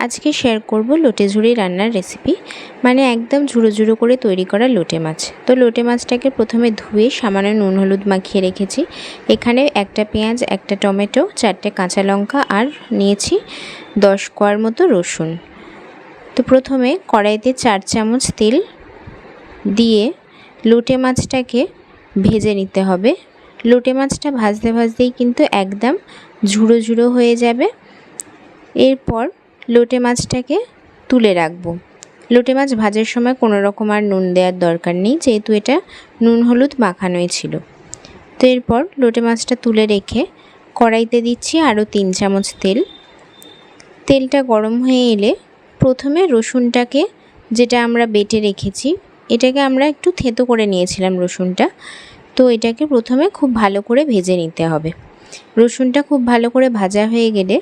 আজকে শেয়ার করব লোটে ঝুড়ি রান্নার রেসিপি, মানে একদম ঝুড়ো ঝুড়ো করে তৈরি করা লোটে মাছ। তো লোটে মাছটাকে প্রথমে ধুয়ে সামান্য নুন হলুদ মাখিয়ে রেখেছি। এখানে একটা পেঁয়াজ, একটা টমেটো, 4টে কাঁচা লঙ্কা আর নিয়েছি 10 কোয়ার মতো রসুন। তো প্রথমে কড়াইতে 4 চামচ তেল দিয়ে লোটে মাছটাকে ভেজে নিতে হবে। লোটে মাছটা ভাজতে ভাজতেই কিন্তু একদম ঝুড়ো ঝুড়ো হয়ে যাবে। এরপর লোটে মাছটাকে তুলে রাখবো। লোটে মাছ ভাজার সময় কোনো রকম আর নুন দেওয়ার দরকার নেই, যেহেতু এটা নুন হলুদ মাখানোই ছিল। তো এরপর লোটে মাছটা তুলে রেখে কড়াইতে দিচ্ছি আরও 3 চামচ তেল। তেলটা গরম হয়ে এলে প্রথমে রসুনটাকে, যেটা আমরা বেটে রেখেছি, এটাকে আমরা একটু থেঁতো করে নিয়েছিলাম রসুনটা। তো এটাকে প্রথমে খুব ভালো করে ভেজে নিতে হবে। রসুনটা খুব ভালো করে ভাজা হয়ে গেলে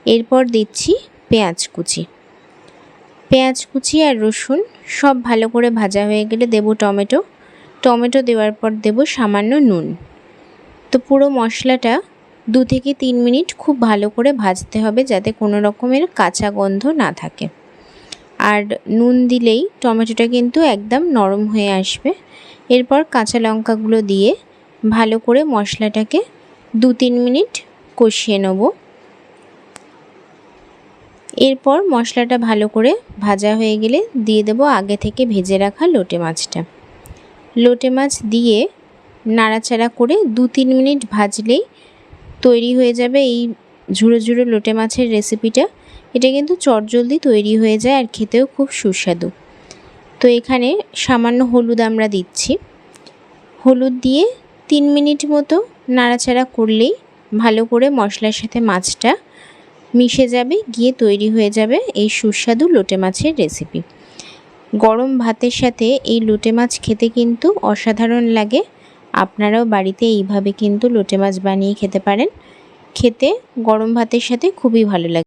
এরপর দিচ্ছি পেঁয়াজ কুচি আর রসুন সব ভালো করে ভাজা হয়ে গেলে দেব টমেটো দেওয়ার পর দেব সামান্য নুন। তো পুরো মশলাটা 2 থেকে 3 মিনিট খুব ভালো করে ভাজতে হবে, যাতে কোনো রকমের কাঁচা গন্ধ না থাকে। আর নুন দিলেই টমেটোটা কিন্তু একদম নরম হয়ে আসবে। এরপর কাঁচা লঙ্কাগুলো দিয়ে ভালো করে মশলাটাকে 2-3 মিনিট কষিয়ে নেব। এরপর মশলাটা ভালো করে ভাজা হয়ে গেলে দিয়ে দেব আগে থেকে ভেজে রাখা লোটে মাছ দিয়ে নাড়াচাড়া করে 2-3 মিনিট ভাজলেই তৈরি হয়ে যাবে এই ঝুড়ো ঝুড়ো লোটে মাছের রেসিপিটা। এটা কিন্তু চটজলদি তৈরি হয়ে যায় আর খেতেও খুব সুস্বাদু। তো এখানে সামান্য হলুদ আমরা দিচ্ছি। হলুদ দিয়ে 3 মিনিট মতো নাড়াচাড়া করলেই ভালো করে মশলার সাথে মাছটা মিশে যাবে, গিয়ে তৈরি হয়ে যাবে এই সুস্বাদু লোটে মাছের রেসিপি। গরম ভাতের সাথে এই লোটে মাছ খেতে কিন্তু অসাধারণ লাগে। আপনারাও বাড়িতে এইভাবে কিন্তু লোটে মাছ বানিয়ে খেতে পারেন। খেতে গরম ভাতের সাথে খুবই ভালো লাগে।